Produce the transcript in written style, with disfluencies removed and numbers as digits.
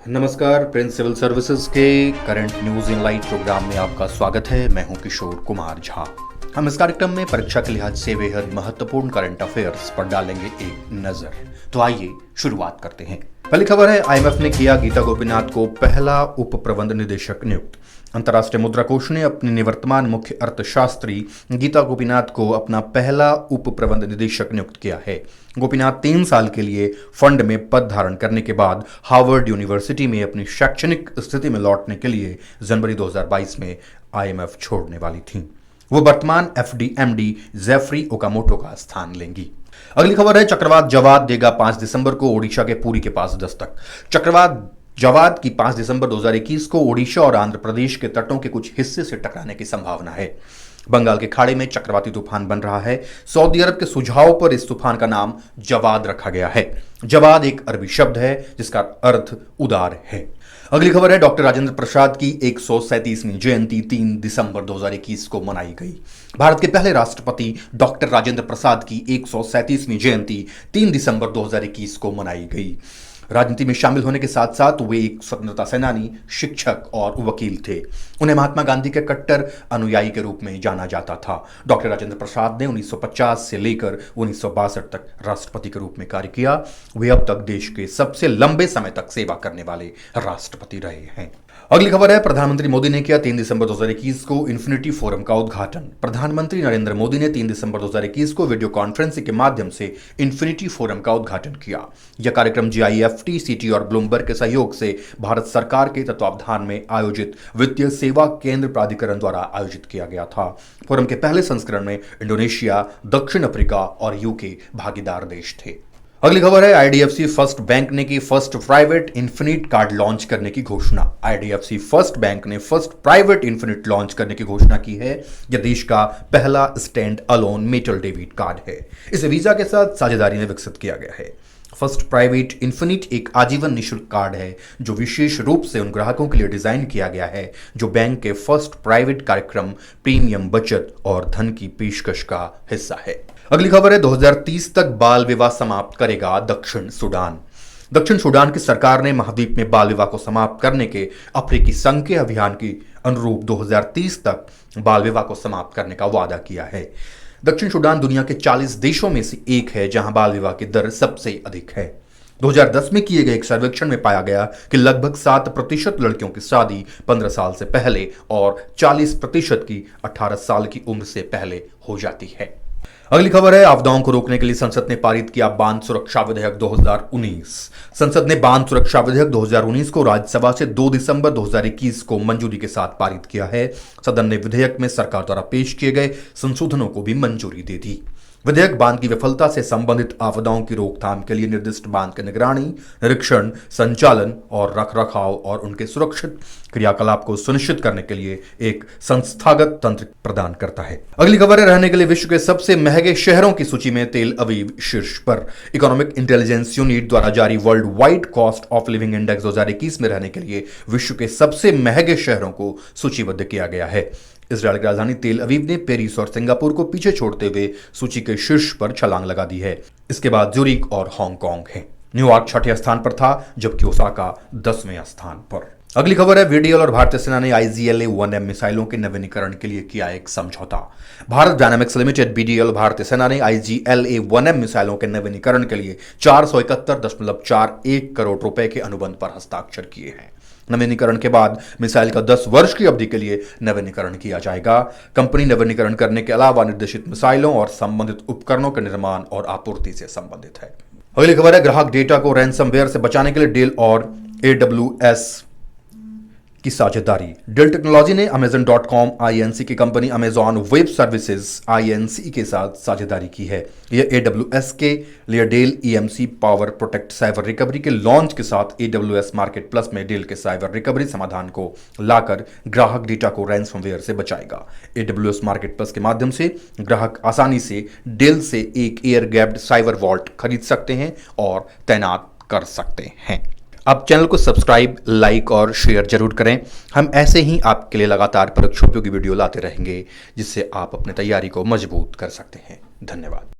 नमस्कार, Prince civil services के current news in light programme में आपका स्वागत है। मैं हूं किशोर कुमार झा। हम इस कार्यक्रम में परीक्षा के लिहाज से बेहद महत्वपूर्ण करंट अफेयर्स पर डालेंगे एक नजर। तो आइए शुरुआत करते हैं। पहली खबर है, आईएमएफ ने किया गीता गोपीनाथ को पहला उप प्रबंध निदेशक नियुक्त। अंतर्राष्ट्रीय मुद्रा कोष ने अपने निवर्तमान मुख्य अर्थशास्त्री गीता गोपीनाथ को अपना पहला उप प्रबंध निदेशक नियुक्त किया है। गोपीनाथ 3 साल के लिए फंड में पद धारण करने के बाद हार्वर्ड यूनिवर्सिटी में अपनी शैक्षणिक स्थिति में लौटने के लिए जनवरी 2022 में आईएमएफ छोड़ने वाली थीं। वो वर्तमान एफडी जेफरी ओकामोटो का स्थान लेंगी। अगली खबर है, चक्रवात जवाद देगा 5 दिसंबर को ओडिशा के पुरी के पास दस्तक। चक्रवात जवाद की 5 दिसंबर 2021 को ओडिशा और आंध्र प्रदेश के तटों के कुछ हिस्से से टकराने की संभावना है। बंगाल के खाड़ी में चक्रवाती तूफान बन रहा है। सऊदी अरब के सुझाव पर इस तूफान का नाम जवाद रखा गया है। जवाद एक अरबी शब्द है जिसका अर्थ उदार है। अगली खबर है, डॉक्टर राजेंद्र प्रसाद की 137वीं जयंती 3 दिसंबर 2021 को मनाई गई। भारत के पहले राष्ट्रपति डॉक्टर राजेंद्र प्रसाद की 137वीं जयंती 3 दिसंबर 2021 को मनाई गई। राजनीति में शामिल होने के साथ साथ वे एक स्वतंत्रता सेनानी, शिक्षक और वकील थे। उन्हें महात्मा गांधी के कट्टर अनुयायी के रूप में जाना जाता था। डॉक्टर राजेंद्र प्रसाद ने 1950 से लेकर 1962 तक राष्ट्रपति के रूप में कार्य किया। वे अब तक देश के सबसे लंबे समय तक सेवा करने वाले राष्ट्रपति रहे हैं। अगली खबर है, प्रधानमंत्री मोदी ने किया 3 दिसंबर 2021 को इन्फिनिटी फोरम का उद्घाटन। प्रधानमंत्री नरेंद्र मोदी ने 3 दिसंबर 2021 को वीडियो कॉन्फ्रेंसिंग के माध्यम से इन्फिनिटी फोरम का उद्घाटन किया। यह कार्यक्रम जीआईएफटी, सिटी और ब्लूमबर्ग के सहयोग से भारत सरकार के तत्वावधान में आयोजित वित्तीय सेवा केंद्र प्राधिकरण द्वारा आयोजित किया गया था। फोरम के पहले संस्करण में इंडोनेशिया, दक्षिण अफ्रीका और यूके भागीदार देश थे। अगली खबर है, आईडीएफसी फर्स्ट बैंक ने की first private infinite card launch करने की घोषणा। आईडीएफसी फर्स्ट बैंक ने फर्स्ट प्राइवेट इन्फिनिट लॉन्च करने की घोषणा की है। यह देश का पहला stand alone metal debit card है। इसे वीजा के साथ साझेदारी में विकसित किया गया है। फर्स्ट प्राइवेट इन्फिनिट एक आजीवन निःशुल्क कार्ड है जो विशेष रूप से उन ग्राहकों के लिए डिजाइन किया गया है जो बैंक के फर्स्ट प्राइवेट कार्यक्रम, प्रीमियम बचत और धन की पेशकश का हिस्सा है। अगली खबर है, 2030 तक बाल विवाह समाप्त करेगा दक्षिण सूडान। दक्षिण सूडान की सरकार ने महाद्वीप में बाल विवाह को समाप्त करने के अफ्रीकी संघ के अभियान के अनुरूप 2030 तक बाल विवाह को समाप्त करने का वादा किया है। दक्षिण सूडान दुनिया के 40 देशों में से एक है जहां बाल विवाह की दर सबसे अधिक है। 2010 में किए गए एक सर्वेक्षण में पाया गया कि लगभग 7% लड़कियों की शादी 15 साल से पहले और 40% की 18 साल की उम्र से पहले हो जाती है। अगली खबर है, आपदाओं को रोकने के लिए संसद ने पारित किया बांध सुरक्षा विधेयक 2019। संसद ने बांध सुरक्षा विधेयक 2019 को राज्यसभा से 2 दिसंबर 2021 को मंजूरी के साथ पारित किया है। सदन ने विधेयक में सरकार द्वारा पेश किए गए संशोधनों को भी मंजूरी दे दी। विधेयक बांध की विफलता से संबंधित आपदाओं की रोकथाम के लिए निर्दिष्ट बांध की निगरानी, निरीक्षण, संचालन और रखरखाव और उनके सुरक्षित क्रियाकलाप को सुनिश्चित करने के लिए एक संस्थागत तंत्र प्रदान करता है। अगली खबर है, रहने के लिए विश्व के सबसे महंगे शहरों की सूची में तेल अवीव शीर्ष पर। इकोनॉमिक इंटेलिजेंस यूनिट द्वारा जारी world wide cost of living index 2021 में रहने के लिए विश्व के सबसे महंगे शहरों को सूचीबद्ध किया गया है। इजरायल की राजधानी तेल अवीव ने पेरिस और सिंगापुर को पीछे छोड़ते हुए सूची के शीर्ष पर छलांग लगा दी है। इसके बाद ज्यूरिख और हांगकांग है। न्यूयॉर्क 6ठे स्थान पर था जबकि ओसाका 10वें स्थान पर। अगली खबर है, वीडीएल और भारतीय सेना ने IGLA-1M मिसाइलों के नवीनीकरण के लिए किया एक समझौता। भारत डायनामिक्स लिमिटेड, बीडीएल और भारतीय सेना ने IGLA-1M मिसाइलों के नवीनीकरण के लिए 471.41 करोड़ रुपए के अनुबंध पर हस्ताक्षर किए हैं। नवीनीकरण के बाद मिसाइल का 10 वर्ष की अवधि के लिए नवीनीकरण किया जाएगा। कंपनी नवीनीकरण करने के अलावा निर्देशित मिसाइलों और संबंधित उपकरणों के निर्माण और आपूर्ति से संबंधित है। अगली खबर है, ग्राहक डेटा को रैंसमवेयर से बचाने के लिए डेल और AWS की साझेदारी। डेल टेक्नोलॉजी ने Amazon.com INC की company Amazon web services INC के साथ साझेदारी की है। यह AWS के लिए Dell EMC power protect cyber recovery के लॉन्च के साथ AWS मार्केट प्लस में डेल के साइबर रिकवरी समाधान को लाकर ग्राहक डेटा को रैंसमवेयर से बचाएगा। AWS मार्केट प्लस के माध्यम से ग्राहक आसानी से डेल से एक एयर गैप्ड साइबर वॉल्ट खरीद सकते हैं और तैनात कर सकते हैं। आप चैनल को सब्सक्राइब, लाइक और शेयर जरूर करें। हम ऐसे ही आपके लिए लगातार परीक्षों की वीडियो लाते रहेंगे जिससे आप अपनी तैयारी को मजबूत कर सकते हैं। धन्यवाद।